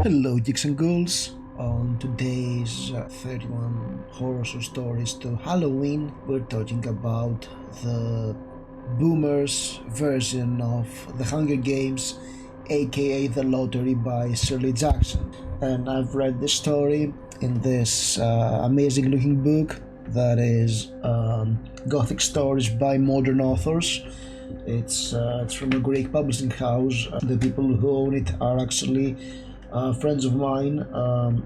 Hello, Geeks and Ghouls. On today's 31 horror stories to Halloween, we're talking about the boomers version of The Hunger Games, aka The Lottery by Shirley Jackson. And I've read this story in this amazing looking book that is Gothic Stories by Modern Authors. It's from a Greek publishing house. The people who own it are actually friends of mine,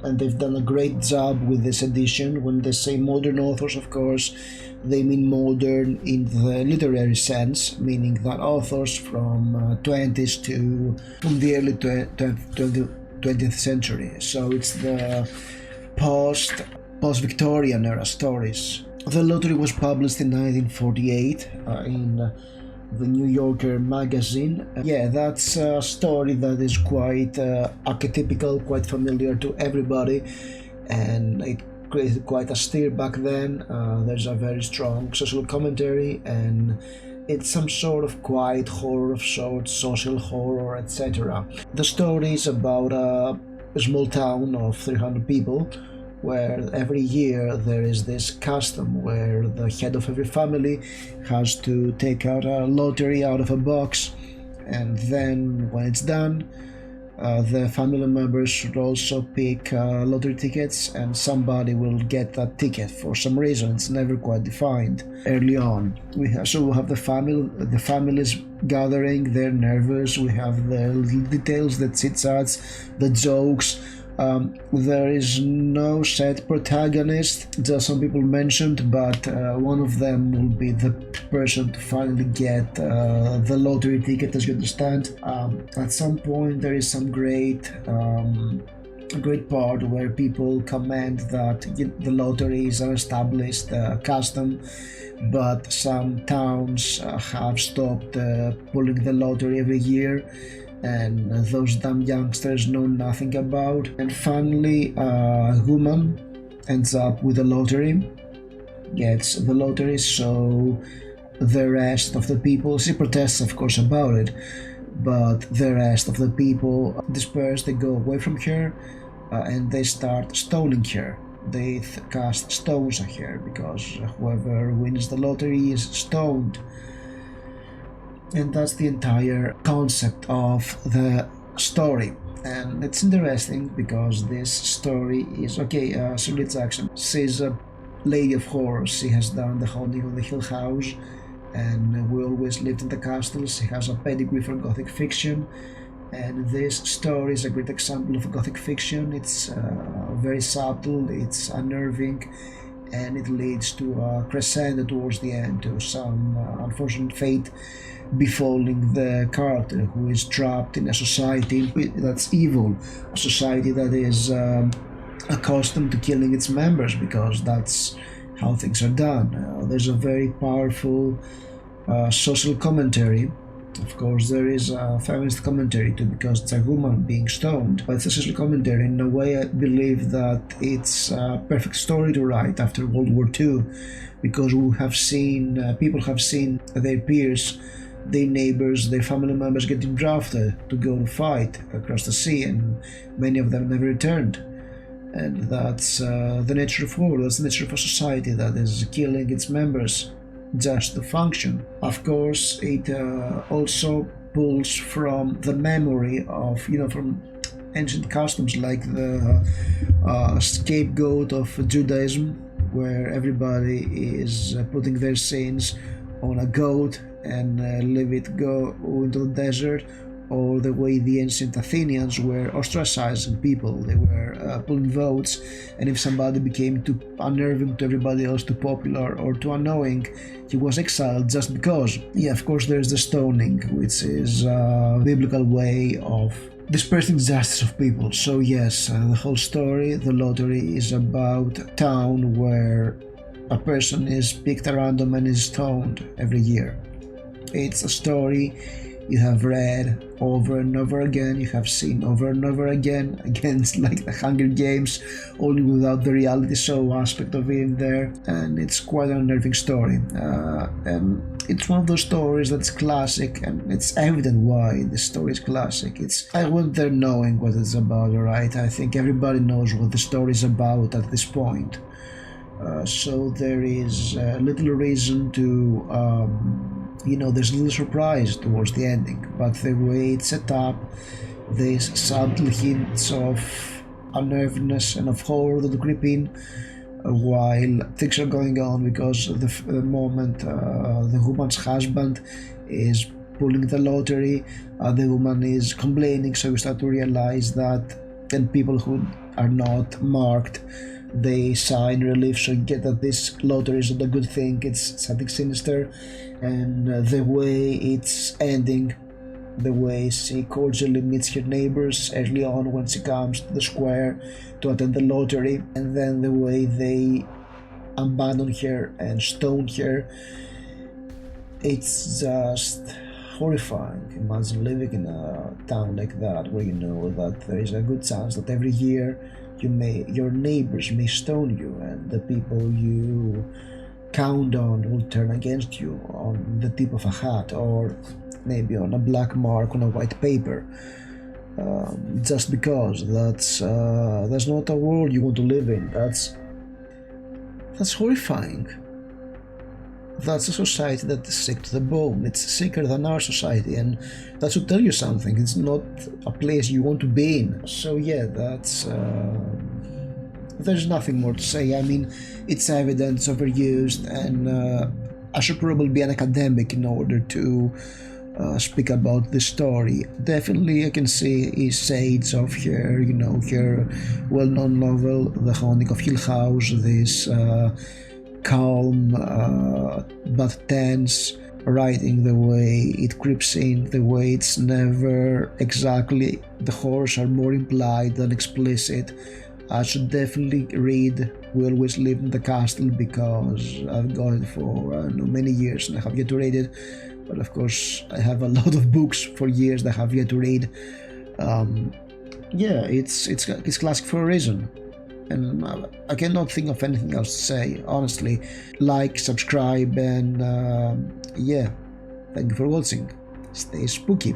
and they've done a great job with this edition. When they say modern authors, of course, they mean modern in the literary sense, meaning that authors from 20s to from the early 20th century. So it's the post-Victorian era stories. The Lottery was published in 1948 in the New Yorker magazine. Yeah, that's a story that is quite archetypical, quite familiar to everybody, and it created quite a stir back then. There's a very strong social commentary, and it's some sort of quiet horror of sorts, social horror, etc. The story is about a small town of 300 people where every year there is this custom where the head of every family has to take out a lottery out of a box, and then when it's done, the family members should also pick lottery tickets, and somebody will get that ticket for some reason. It's never quite defined early on. We have the families gathering. They're nervous. We have the details, the chit-chats, the jokes. There is no set protagonist, just some people mentioned, but one of them will be the person to finally get the lottery ticket, as you understand. At some point there is some great part where people comment that the lottery is an established custom, but some towns have stopped pulling the lottery every year, and those damn youngsters know nothing about. And finally, a woman ends up with the lottery, gets the lottery, so the rest of the people, she protests of course about it, but the rest of the people disperse. They go away from her, and they start stoning her. They cast stones at her because whoever wins the lottery is stoned. And that's the entire concept of the story. And it's interesting because this story is Shirley Jackson, she's a lady of horror. She has done The Haunting of the Hill House and We Always Lived in the Castle. She has a pedigree for Gothic fiction, and this story is a great example of Gothic fiction. It's very subtle, it's unnerving, and it leads to a crescendo towards the end, to some unfortunate fate befalling the character, who is trapped in a society that's evil, a society that is accustomed to killing its members because that's how things are done. There's a very powerful social commentary. Of course, there is a feminist commentary too, because it's a woman being stoned. But it's a social commentary. In a way, I believe that it's a perfect story to write after World War II, because people have seen their peers, their neighbors, their family members getting drafted to go to fight across the sea, and many of them never returned. And that's the nature of war. That's the nature of a society that is killing its members just to function. Of course, it also pulls from the memory of, from ancient customs like the scapegoat of Judaism, where everybody is putting their sins on a goat and leave it go into the desert, or the way the ancient Athenians were ostracizing people. They were pulling votes, and if somebody became too unnerving to everybody else, too popular or too annoying, he was exiled just because. Yeah, of course there's the stoning, which is a biblical way of dispersing justice of people. So yes, the whole story, The Lottery, is about a town where a person is picked at random and is stoned every year. It's a story you have read over and over again, you have seen over and over again. Again, it's like The Hunger Games, only without the reality show aspect of it in there, and it's quite an unnerving story. And It's one of those stories that's classic, and it's evident why the story is classic. I went there knowing what it's about, right? I think everybody knows what the story is about at this point. So there is little reason to, there's little surprise towards the ending. But the way it's set up, there's subtle hints of unnerviness and of horror that creep in while things are going on, because the moment the woman's husband is pulling the lottery, the woman is complaining, so you start to realize that, and people who are not marked, they sigh in relief, so you get that this lottery is not a good thing, it's something sinister. And the way it's ending, the way she cordially meets her neighbors early on when she comes to the square to attend the lottery, and then the way they abandon her and stone her, it's just horrifying. Imagine living in a town like that, where you know that there is a good chance that every year your neighbors may stone you, and the people you count on will turn against you on the tip of a hat, or maybe on a black mark on a white paper, just because that's not a world you want to live in. That's horrifying. That's a society that is sick to the bone. It's sicker than our society, and that should tell you something. It's not a place you want to be in. So yeah, there's nothing more to say. I mean, it's evident, it's overused, and I should probably be an academic in order to speak about this story. Definitely, I can see shades of her, her well-known novel, The Haunting of Hill House, this calm but tense writing, the way it creeps in, the way it's never exactly, the horrors are more implied than explicit. I should definitely read We Always Live in the Castle, because I've got it for many years and I have yet to read it. But of course, I have a lot of books for years that I have yet to read. Yeah, it's classic for a reason. And I cannot think of anything else to say, honestly. Like, subscribe, and yeah, thank you for watching. Stay spooky.